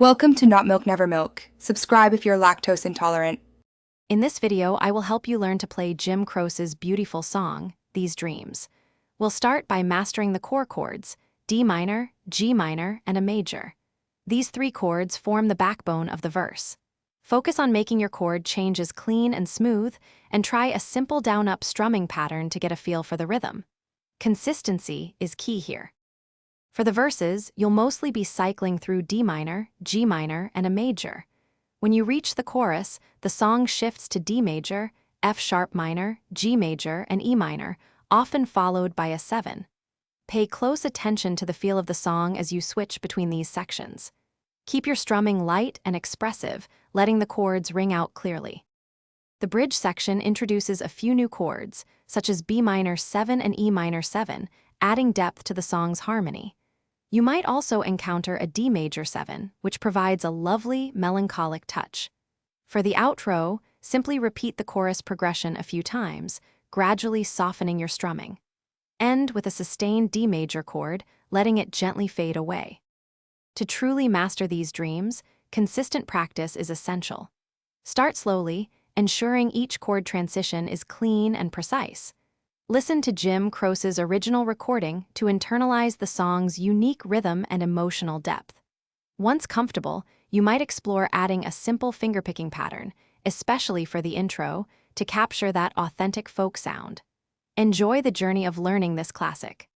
Welcome to Not Milk Never Milk. Subscribe if you're lactose intolerant. In this video, I will help you learn to play Jim Croce's beautiful song, These Dreams. We'll start by mastering the core chords, D minor, G minor, and a major. These three chords form the backbone of the verse. Focus on making your chord changes clean and smooth, and try a simple down-up strumming pattern to get a feel for the rhythm. Consistency is key here. For the verses, you'll mostly be cycling through D minor, G minor, and a major. When you reach the chorus, the song shifts to D major, F sharp minor, G major, and E minor, often followed by a 7. Pay close attention to the feel of the song as you switch between these sections. Keep your strumming light and expressive, letting the chords ring out clearly. The bridge section introduces a few new chords, such as B minor 7 and E minor 7, adding depth to the song's harmony. You might also encounter a D major 7, which provides a lovely, melancholic touch. For the outro, simply repeat the chorus progression a few times, gradually softening your strumming. End with a sustained D major chord, letting it gently fade away. To truly master these dreams, consistent practice is essential. Start slowly, ensuring each chord transition is clean and precise. Listen to Jim Croce's original recording to internalize the song's unique rhythm and emotional depth. Once comfortable, you might explore adding a simple fingerpicking pattern, especially for the intro, to capture that authentic folk sound. Enjoy the journey of learning this classic.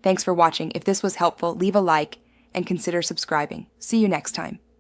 Thanks for watching. If this was helpful, leave a like and consider subscribing. See you next time.